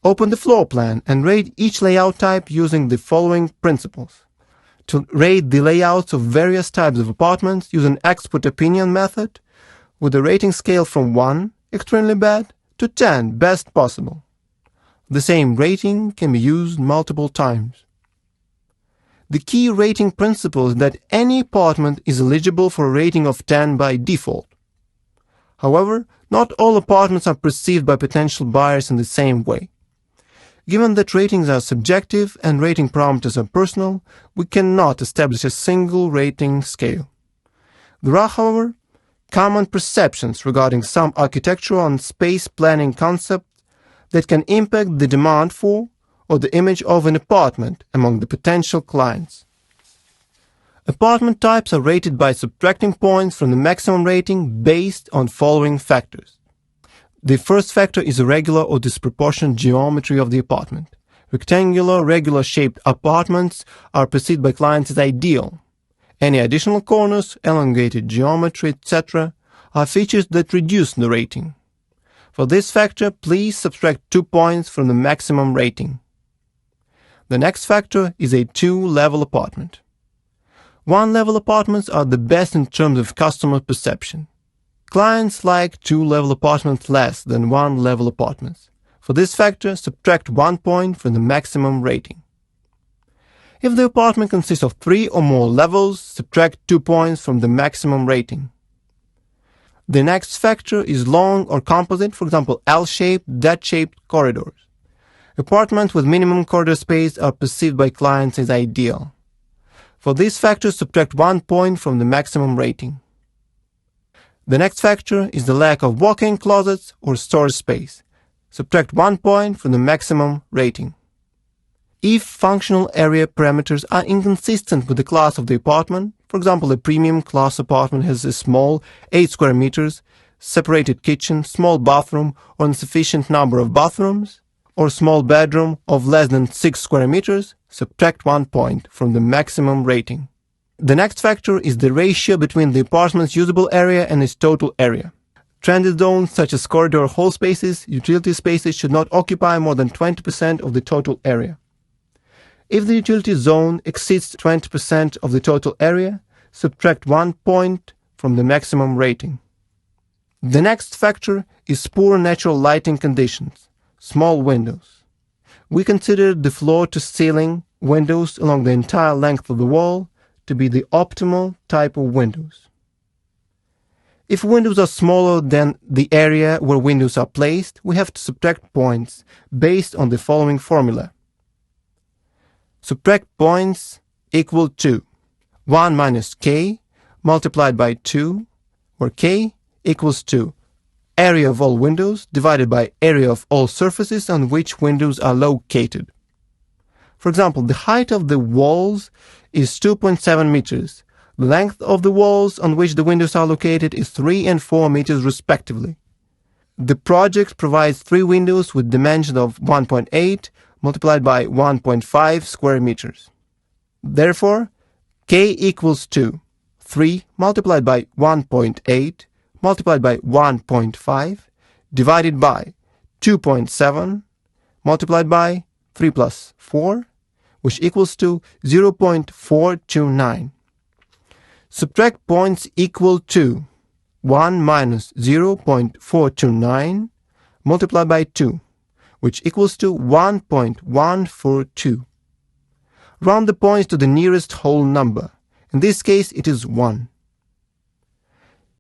Open the floor plan and rate each layout type using the following principles. To rate the layouts of various types of apartments, use an expert opinion method with a rating scale from 1, extremely bad, to 10, best possible. The same rating can be used multiple times. The key rating principle is that any apartment is eligible for a rating of 10 by default. However, not all apartments are perceived by potential buyers in the same way. Given that ratings are subjective and rating parameters are personal, we cannot establish a single rating scale. There are, however, common perceptions regarding some architectural and space planning concepts that can impact the demand for or the image of an apartment among the potential clients. Apartment types are rated by subtracting points from the maximum rating based on following factors. The first factor is irregular or disproportionate geometry of the apartment. Rectangular, regular-shaped apartments are perceived by clients as ideal. Any additional corners, elongated geometry, etc. are features that reduce the rating. For this factor, please subtract 2 points from the maximum rating. The next factor is a 2-level apartment. 1-level apartments are the best in terms of customer perception. Clients like 2-level apartments less than 1-level apartments. For this factor, subtract 1 point from the maximum rating. If the apartment consists of 3 or more levels, subtract 2 points from the maximum rating. The next factor is long or composite, for example, L-shaped, dot-shaped corridors. Apartments with minimum corridor space are perceived by clients as ideal. For this factor, subtract 1 point from the maximum rating. The next factor is the lack of walk-in closets or storage space. Subtract 1 point from the maximum rating. If functional area parameters are inconsistent with the class of the apartment, for example, a premium class apartment has a small 8 square meters, separated kitchen, small bathroom, or insufficient number of bathrooms, or small bedroom of less than 6 square meters, subtract 1 point from the maximum rating. The next factor is the ratio between the apartment's usable area and its total area. Transit zones such as corridor hall spaces, utility spaces should not occupy more than 20% of the total area. If the utility zone exceeds 20% of the total area, subtract 1 point from the maximum rating. The next factor is poor natural lighting conditions, small windows. We consider the floor-to-ceiling windows along the entire length of the wall to be the optimal type of windows. If windows are smaller than the area where windows are placed, we have to subtract points based on the following formula. Subtract points equal to 1 minus k multiplied by 2, where k equals to area of all windows divided by area of all surfaces on which windows are located. For example, the height of the walls is 2.7 meters. The length of the walls on which the windows are located is 3 and 4 meters respectively. The project provides 3 windows with dimensions of 1.8 multiplied by 1.5 square meters. Therefore, k equals to 3 multiplied by 1.8 multiplied by 1.5 divided by 2.7 multiplied by 3 plus 4, which equals to 0.429. Subtract points equal to 1 minus 0.429 multiplied by 2, which equals to 1.142. Round the points to the nearest whole number. In this case, it is 1.